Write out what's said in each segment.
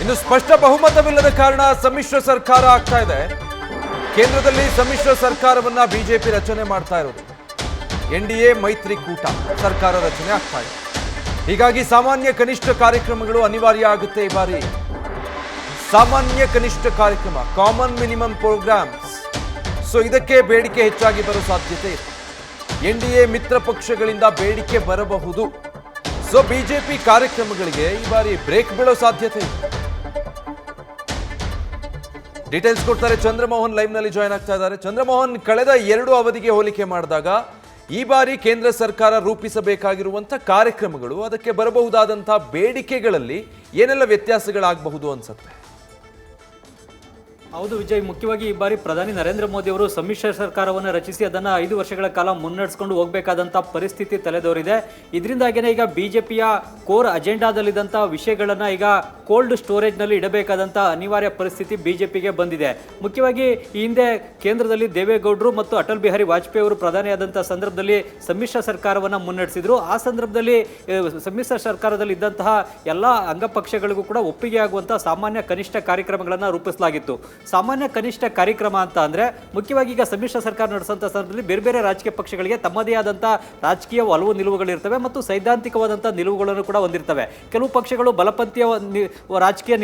ಇನ್ನು ಸ್ಪಷ್ಟ ಬಹುಮತವಿಲ್ಲದ ಕಾರಣ ಸಮ್ಮಿಶ್ರ ಸರ್ಕಾರ ಆಗ್ತಾ ಇದೆ. ಕೇಂದ್ರದಲ್ಲಿ ಸಮ್ಮಿಶ್ರ ಸರ್ಕಾರವನ್ನ ಬಿಜೆಪಿ ರಚನೆ ಮಾಡ್ತಾ ಇರೋದು. ಎನ್ಡಿಎ ಮೈತ್ರಿಕೂಟ ಸರ್ಕಾರ ರಚನೆ ಆಗ್ತಾ ಇದೆ. ಹೀಗಾಗಿ ಸಾಮಾನ್ಯ ಕನಿಷ್ಠ ಕಾರ್ಯಕ್ರಮಗಳು ಅನಿವಾರ್ಯ ಆಗುತ್ತೆ. ಈ ಬಾರಿ ಸಾಮಾನ್ಯ ಕನಿಷ್ಠ ಕಾರ್ಯಕ್ರಮ, ಕಾಮನ್ ಮಿನಿಮಮ್ ಪ್ರೋಗ್ರಾಮ್ಸ್, ಸೊ ಇದಕ್ಕೆ ಬೇಡಿಕೆ ಹೆಚ್ಚಾಗಿ ಬರೋ ಸಾಧ್ಯತೆ ಇದೆ. ಎನ್ಡಿಎ ಮಿತ್ರ ಪಕ್ಷಗಳಿಂದ ಬೇಡಿಕೆ ಬರಬಹುದು. ಸೊ ಬಿಜೆಪಿ ಕಾರ್ಯಕ್ರಮಗಳಿಗೆ ಈ ಬಾರಿ ಬ್ರೇಕ್ ಬೀಳೋ ಸಾಧ್ಯತೆ ಇದೆ. ಡೀಟೇಲ್ಸ್ ಕೊಡ್ತಾರೆ ಚಂದ್ರಮೋಹನ್, ಲೈವ್ ನಲ್ಲಿ ಜಾಯ್ನ್ ಆಗ್ತಾ ಇದ್ದಾರೆ. ಚಂದ್ರಮೋಹನ್, ಕಳೆದ 2 ಅವಧಿಗೆ ಹೋಲಿಕೆ ಮಾಡಿದಾಗ ಈ ಬಾರಿ ಕೇಂದ್ರ ಸರ್ಕಾರ ರೂಪಿಸಬೇಕಾಗಿರುವಂತಹ ಕಾರ್ಯಕ್ರಮಗಳು, ಅದಕ್ಕೆ ಬರಬಹುದಾದಂತಹ ಬೇಡಿಕೆಗಳಲ್ಲಿ ಏನೆಲ್ಲ ವ್ಯತ್ಯಾಸಗಳಾಗಬಹುದು ಅನ್ಸುತ್ತೆ? ಹೌದು ವಿಜಯ್, ಮುಖ್ಯವಾಗಿ ಈ ಬಾರಿ ಪ್ರಧಾನಿ ನರೇಂದ್ರ ಮೋದಿ ಅವರು ಸಮ್ಮಿಶ್ರ ಸರ್ಕಾರವನ್ನು ರಚಿಸಿ ಅದನ್ನು 5 ವರ್ಷಗಳ ಕಾಲ ಮುನ್ನಡೆಸ್ಕೊಂಡು ಹೋಗಬೇಕಾದಂಥ ಪರಿಸ್ಥಿತಿ ತಲೆದೋರಿದೆ. ಇದರಿಂದಾಗಿಯೇ ಈಗ ಬಿಜೆಪಿಯ ಕೋರ್ ಅಜೆಂಡಾದಲ್ಲಿದ್ದಂಥ ವಿಷಯಗಳನ್ನು ಈಗ ಕೋಲ್ಡ್ ಸ್ಟೋರೇಜ್ನಲ್ಲಿ ಇಡಬೇಕಾದಂಥ ಅನಿವಾರ್ಯ ಪರಿಸ್ಥಿತಿ ಬಿಜೆಪಿಗೆ ಬಂದಿದೆ. ಮುಖ್ಯವಾಗಿ ಈ ಹಿಂದೆ ಕೇಂದ್ರದಲ್ಲಿ ದೇವೇಗೌಡರು ಮತ್ತು ಅಟಲ್ ಬಿಹಾರಿ ವಾಜಪೇಯಿ ಅವರು ಪ್ರಧಾನಿಯಾದಂಥ ಸಂದರ್ಭದಲ್ಲಿ ಸಮ್ಮಿಶ್ರ ಸರ್ಕಾರವನ್ನು ಮುನ್ನಡೆಸಿದ್ರು. ಆ ಸಂದರ್ಭದಲ್ಲಿ ಸಮ್ಮಿಶ್ರ ಸರ್ಕಾರದಲ್ಲಿ ಇದ್ದಂತಹ ಎಲ್ಲ ಅಂಗಪಕ್ಷಗಳಿಗೂ ಕೂಡ ಒಪ್ಪಿಗೆ ಆಗುವಂಥ ಸಾಮಾನ್ಯ ಕನಿಷ್ಠ ಕಾರ್ಯಕ್ರಮಗಳನ್ನು ರೂಪಿಸಲಾಗಿತ್ತು. ಸಾಮಾನ್ಯ ಕನಿಷ್ಠ ಕಾರ್ಯಕ್ರಮ ಅಂತ ಅಂದರೆ ಮುಖ್ಯವಾಗಿ ಈಗ ಸಮ್ಮಿಶ್ರ ಸರ್ಕಾರ ನಡೆಸುವಂಥ ಸಂದರ್ಭದಲ್ಲಿ ಬೇರೆ ಬೇರೆ ರಾಜಕೀಯ ಪಕ್ಷಗಳಿಗೆ ತಮ್ಮದೇ ಆದಂಥ ರಾಜಕೀಯ ಒಲವು ನಿಲುವುಗಳಿರ್ತವೆ ಮತ್ತು ಸೈದ್ಧಾಂತಿಕವಾದಂಥ ನಿಲುವುಗಳನ್ನು ಕೂಡ ಹೊಂದಿರ್ತವೆ. ಕೆಲವು ಪಕ್ಷಗಳು ಬಲಪಂಥೀಯ ರಾಜಕೀಯ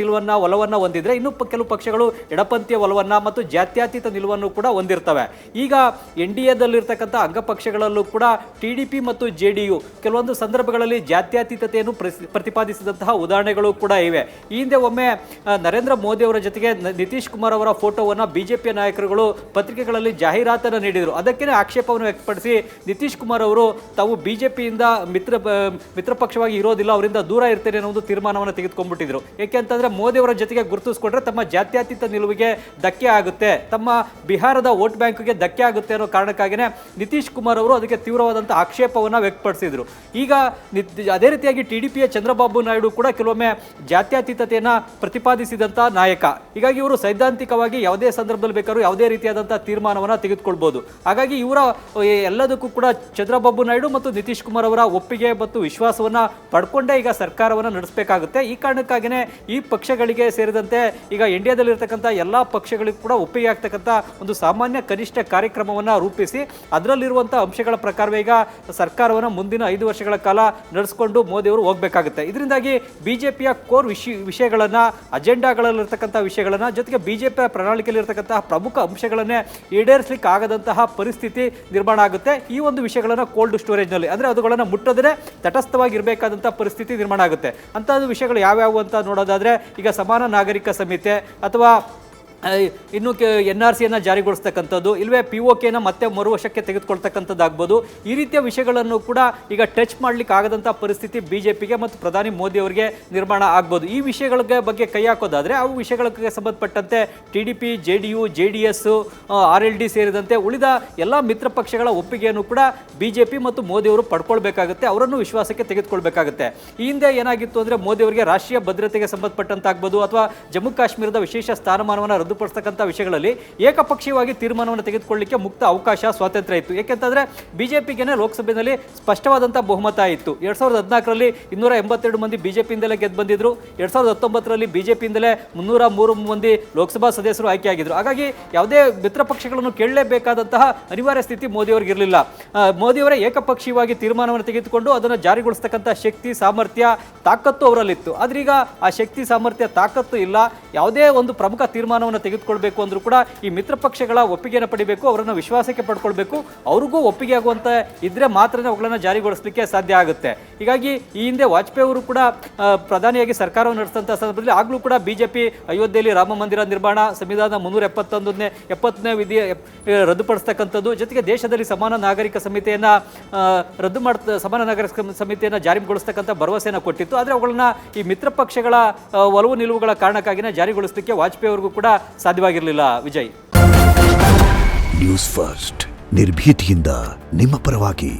ಒಲವನ್ನು ಹೊಂದಿದ್ರೆ, ಇನ್ನು ಕೆಲವು ಪಕ್ಷಗಳು ಎಡಪಂಥೀಯ ಒಲವನ್ನು ಮತ್ತು ಜಾತ್ಯತೀತ ನಿಲುವನ್ನು ಕೂಡ ಹೊಂದಿರ್ತವೆ. ಈಗ ಎನ್ ಡಿ ಎದಲ್ಲಿರ್ತಕ್ಕಂಥ ಅಂಗಪಕ್ಷಗಳಲ್ಲೂ ಕೂಡ ಟಿಡಿಪಿ ಮತ್ತು ಜೆಡಿಯು ಕೆಲವೊಂದು ಸಂದರ್ಭಗಳಲ್ಲಿ ಜಾತ್ಯತೀತತೆಯನ್ನು ಪ್ರತಿಪಾದಿಸಿದಂತಹ ಉದಾಹರಣೆಗಳು ಕೂಡ ಇವೆ. ಈ ಹಿಂದೆ ಒಮ್ಮೆ ನರೇಂದ್ರ ಮೋದಿ ಅವರ ಜೊತೆಗೆ ನಿತೀಶ್ ಕುಮಾರ್ ಅವರ ಫೋಟೋವನ್ನು ಬಿಜೆಪಿಯ ನಾಯಕರುಗಳು ಪತ್ರಿಕೆಗಳಲ್ಲಿ ಜಾಹೀರಾತನ್ನು ನೀಡಿದರು. ಅದಕ್ಕೆ ಆಕ್ಷೇಪವನ್ನು ವ್ಯಕ್ತಪಡಿಸಿ ನಿತೀಶ್ ಕುಮಾರ್ ಅವರು ತಾವು ಬಿಜೆಪಿಯಿಂದ ಮಿತ್ರ ಪಕ್ಷವಾಗಿ ಇರೋದಿಲ್ಲ, ಅವರಿಂದ ದೂರ ಇರ್ತೇನೆ ಅನ್ನೋ ಒಂದು ತೀರ್ಮಾನವನ್ನು ತೆಗೆದುಕೊಂಡ್ಬಿಟ್ಟಿದ್ರು. ಏಕೆಂತಂದ್ರೆ ಮೋದಿ ಅವರ ಜೊತೆಗೆ ಗುರುತಿಸಿಕೊಂಡ್ರೆ ತಮ್ಮ ಜಾತ್ಯತೀತ ನಿಲುವಿಗೆ ಧಕ್ಕೆ ಆಗುತ್ತೆ, ತಮ್ಮ ಬಿಹಾರದ ವೋಟ್ ಬ್ಯಾಂಕ್ಗೆ ಧಕ್ಕೆ ಆಗುತ್ತೆ ಅನ್ನೋ ಕಾರಣಕ್ಕಾಗಿಯೇ ನಿತೀಶ್ ಕುಮಾರ್ ಅವರು ಅದಕ್ಕೆ ತೀವ್ರವಾದಂಥ ಆಕ್ಷೇಪವನ್ನು ವ್ಯಕ್ತಪಡಿಸಿದರು. ಈಗ ಅದೇ ರೀತಿಯಾಗಿ ಟಿಡಿಪಿಯ ಚಂದ್ರಬಾಬು ನಾಯ್ಡು ಕೂಡ ಕೆಲವೊಮ್ಮೆ ಜಾತ್ಯತೀತತೆಯನ್ನು ಪ್ರತಿಪಾದಿಸಿದಂಥ ನಾಯಕ. ಹೀಗಾಗಿ ಇವರು ಸೈದ್ಧಾಂತಿಕವಾಗಿ ಯಾವುದೇ ಸಂದರ್ಭದಲ್ಲಿ ಬೇಕಾದ್ರೂ ಯಾವುದೇ ರೀತಿಯಾದಂಥ ತೀರ್ಮಾನವನ್ನು ತೆಗೆದುಕೊಳ್ಬೋದು. ಹಾಗಾಗಿ ಇವರ ಎಲ್ಲದಕ್ಕೂ ಕೂಡ ಚಂದ್ರಬಾಬು ನಾಯ್ಡು ಮತ್ತು ನಿತೀಶ್ ಕುಮಾರ್ ಅವರ ಒಪ್ಪಿಗೆ ಮತ್ತು ವಿಶ್ವಾಸವನ್ನು ಪಡ್ಕೊಂಡೇ ಈಗ ಸರ್ಕಾರವನ್ನು ನಡೆಸಬೇಕಾಗುತ್ತೆ. ಈ ಕಾರಣಕ್ಕಾಗಿಯೇ ಈ ಪಕ್ಷಗಳಿಗೆ ಸೇರಿದಂತೆ ಈಗ ಇಂಡಿಯಾದಲ್ಲಿರ್ತಕ್ಕಂಥ ಎಲ್ಲ ಪಕ್ಷಗಳಿಗೂ ಕೂಡ ಒಪ್ಪಿಗೆ ಆಗ್ತಕ್ಕಂಥ ಒಂದು ಸಾಮಾನ್ಯ ಕನಿಷ್ಠ ಕಾರ್ಯಕ್ರಮವನ್ನು ರೂಪಿಸಿ ಅದರಲ್ಲಿರುವಂಥ ಅಂಶಗಳ ಪ್ರಕಾರವೇ ಈಗ ಸರ್ಕಾರವನ್ನು ಮುಂದಿನ 5 ವರ್ಷಗಳ ಕಾಲ ನಡೆಸಿಕೊಂಡು ಮೋದಿ ಅವರು ಹೋಗಬೇಕಾಗುತ್ತೆ. ಇದರಿಂದಾಗಿ ಬಿಜೆಪಿಯ ಕೋರ್ ವಿಷಯಗಳನ್ನು, ಅಜೆಂಡಾಗಳಲ್ಲಿರ್ತಕ್ಕಂಥ ವಿಷಯಗಳನ್ನು, ಜೊತೆಗೆ ಬಿಜೆಪಿಯ ಪ್ರಣಾಳಿಕೆಯಲ್ಲಿರ್ತಕ್ಕಂತಹ ಪ್ರಮುಖ ಅಂಶಗಳನ್ನೇ ಈಡೇರಿಸಲಿಕ್ಕೆ ಆಗದಂತಹ ಪರಿಸ್ಥಿತಿ ನಿರ್ಮಾಣ ಆಗುತ್ತೆ. ಈ ಒಂದು ವಿಷಯಗಳನ್ನು ಕೋಲ್ಡ್ ಸ್ಟೋರೇಜ್ನಲ್ಲಿ ಅಂದರೆ ಅವುಗಳನ್ನು ಮುಟ್ಟದೇ ತಟಸ್ಥವಾಗಿರಬೇಕಾದಂಥ ಪರಿಸ್ಥಿತಿ ನಿರ್ಮಾಣ ಆಗುತ್ತೆ. ಅಂಥದ್ದು ವಿಷಯಗಳು ಯಾವ್ಯಾವು ಅಂತ ನೋಡೋದಾದರೆ ಈಗ ಸಮಾನ ನಾಗರಿಕ ಸಂಹಿತೆ ಅಥವಾ ಇನ್ನು NRCಯನ್ನು ಜಾರಿಗೊಳಿಸ್ತಕ್ಕಂಥದ್ದು, ಇಲ್ಲವೇ POKನ ಮತ್ತೆ ಮರುವಶಕ್ಕೆ ತೆಗೆದುಕೊಳ್ತಕ್ಕಂಥದ್ದಾಗ್ಬೋದು. ಈ ರೀತಿಯ ವಿಷಯಗಳನ್ನು ಕೂಡ ಈಗ ಟಚ್ ಮಾಡಲಿಕ್ಕೆ ಆಗದಂಥ ಪರಿಸ್ಥಿತಿ ಬಿಜೆಪಿಗೆ ಮತ್ತು ಪ್ರಧಾನಿ ಮೋದಿ ಅವರಿಗೆ ನಿರ್ಮಾಣ ಆಗ್ಬೋದು. ಈ ವಿಷಯಗಳ ಬಗ್ಗೆ ಕೈ ಹಾಕೋದಾದರೆ ಅವು ವಿಷಯಗಳಿಗೆ ಸಂಬಂಧಪಟ್ಟಂತೆ TDP, JDU, JDS, RLD ಸೇರಿದಂತೆ ಉಳಿದ ಎಲ್ಲ ಮಿತ್ರ ಪಕ್ಷಗಳ ಒಪ್ಪಿಗೆಯನ್ನು ಕೂಡ ಬಿಜೆಪಿ ಮತ್ತು ಮೋದಿ ಅವರು ಪಡ್ಕೊಳ್ಬೇಕಾಗುತ್ತೆ, ಅವರನ್ನು ವಿಶ್ವಾಸಕ್ಕೆ ತೆಗೆದುಕೊಳ್ಬೇಕಾಗುತ್ತೆ. ಈ ಹಿಂದೆ ಏನಾಗಿತ್ತು ಅಂದರೆ ಮೋದಿ ಅವರಿಗೆ ರಾಷ್ಟ್ರೀಯ ಭದ್ರತೆಗೆ ಸಂಬಂಧಪಟ್ಟಂತಾಗ್ಬೋದು ಅಥವಾ ಜಮ್ಮು ಕಾಶ್ಮೀರದ ವಿಶೇಷ ಸ್ಥಾನಮಾನವನ್ನು ರದ್ದುಪಡಿಸತಕ್ಕಂಥ ವಿಷಯಗಳಲ್ಲಿ ಏಕಪಕ್ಷೀಯವಾಗಿ ತೀರ್ಮಾನವನ್ನು ತೆಗೆದುಕೊಳ್ಳಲಿಕ್ಕೆ ಮುಕ್ತ ಅವಕಾಶ, ಸ್ವಾತಂತ್ರ್ಯ ಇತ್ತು. ಏಕೆಂತಂದ್ರೆ ಬಿಜೆಪಿಗೆ ಲೋಕಸಭೆಯಲ್ಲಿ ಸ್ಪಷ್ಟವಾದಂಥ ಬಹುಮತ ಇತ್ತು. 2014ರಲ್ಲಿ 282 ಮಂದಿ ಬಿಜೆಪಿಯಿಂದಲೇ ಗೆದ್ದು ಬಂದಿದ್ರು. 2019ರಲ್ಲಿ ಬಿಜೆಪಿಯಿಂದಲೇ 303 ಮಂದಿ ಲೋಕಸಭಾ ಸದಸ್ಯರು ಆಯ್ಕೆಯಾಗಿದ್ರು. ಹಾಗಾಗಿ ಯಾವುದೇ ಮಿತ್ರ ಪಕ್ಷಗಳನ್ನು ಕೇಳಲೇಬೇಕಾದಂತಹ ಅನಿವಾರ್ಯ ಸ್ಥಿತಿ ಮೋದಿಯವರಿಗೆ ಇರಲಿಲ್ಲ. ಮೋದಿಯವರೇ ಏಕಪಕ್ಷೀಯವಾಗಿ ತೀರ್ಮಾನವನ್ನು ತೆಗೆದುಕೊಂಡು ಅದನ್ನು ಜಾರಿಗೊಳಿಸ್ತಕ್ಕಂಥ ಶಕ್ತಿ, ಸಾಮರ್ಥ್ಯ, ತಾಕತ್ತು ಅವರಲ್ಲಿತ್ತು. ಆದ್ರೆ ಈಗ ಆ ಶಕ್ತಿ, ಸಾಮರ್ಥ್ಯ, ತಾಕತ್ತು ಇಲ್ಲ. ಯಾವುದೇ ಒಂದು ಪ್ರಮುಖ ತೀರ್ಮಾನವನ್ನು ತೆಗೆದುಕೊಳ್ಬೇಕು ಅಂದ್ರೂ ಕೂಡ ಈ ಮಿತ್ರ ಪಕ್ಷಗಳ ಒಪ್ಪಿಗೆಯನ್ನು ಪಡಿಬೇಕು, ಅವರನ್ನು ವಿಶ್ವಾಸಕ್ಕೆ ಪಡ್ಕೊಳ್ಬೇಕು. ಅವ್ರಿಗೂ ಒಪ್ಪಿಗೆ ಆಗುವಂತ ಇದ್ರೆ ಮಾತ್ರನೇ ಅವುಗಳನ್ನು ಜಾರಿಗೊಳಿಸಲಿಕ್ಕೆ ಸಾಧ್ಯ ಆಗುತ್ತೆ. ಹೀಗಾಗಿ ಈ ಹಿಂದೆ ವಾಜಪೇಯಿ ಅವರು ಕೂಡ ಪ್ರಧಾನಿಯಾಗಿ ಸರ್ಕಾರವನ್ನು ನಡೆಸಿದಂಥ ಸಂದರ್ಭದಲ್ಲಿ ಆಗಲೂ ಕೂಡ ಬಿಜೆಪಿ ಅಯೋಧ್ಯೆಯಲ್ಲಿ ರಾಮ ಮಂದಿರ ನಿರ್ಮಾಣ, ಸಂವಿಧಾನ 371ನೇ ವಿಧಿ ರದ್ದುಪಡಿಸ್ತಕ್ಕಂಥದ್ದು, ಜೊತೆಗೆ ದೇಶದಲ್ಲಿ ಸಮಾನ ನಾಗರಿಕ ಸಮಿತಿಯನ್ನು ಸಮಾನ ನಾಗರಿಕ ಸಮಿತಿಯನ್ನು ಜಾರಿಗೊಳಿಸ್ತಕ್ಕಂಥ ಭರವಸೆಯನ್ನು ಕೊಟ್ಟಿತ್ತು. ಆದರೆ ಅವುಗಳನ್ನ ಈ ಮಿತ್ರ ಪಕ್ಷಗಳ ಒಲವು ನಿಲುವುಗಳ ಕಾರಣಕ್ಕಾಗಿಯೇ ಜಾರಿಗೊಳಿಸಲಿಕ್ಕೆ ವಾಜಪೇಯಿ ಅವರಿಗೂ ಕೂಡ ಸಾಧ್ಯವಾಗಿರಲಿಲ್ಲ. ವಿಜಯ್, ನ್ಯೂಸ್ ಫಸ್ಟ್ ನಿರ್ಭೀತಿಯಿಂದ ನಿಮ್ಮ ಪರವಾಗಿ.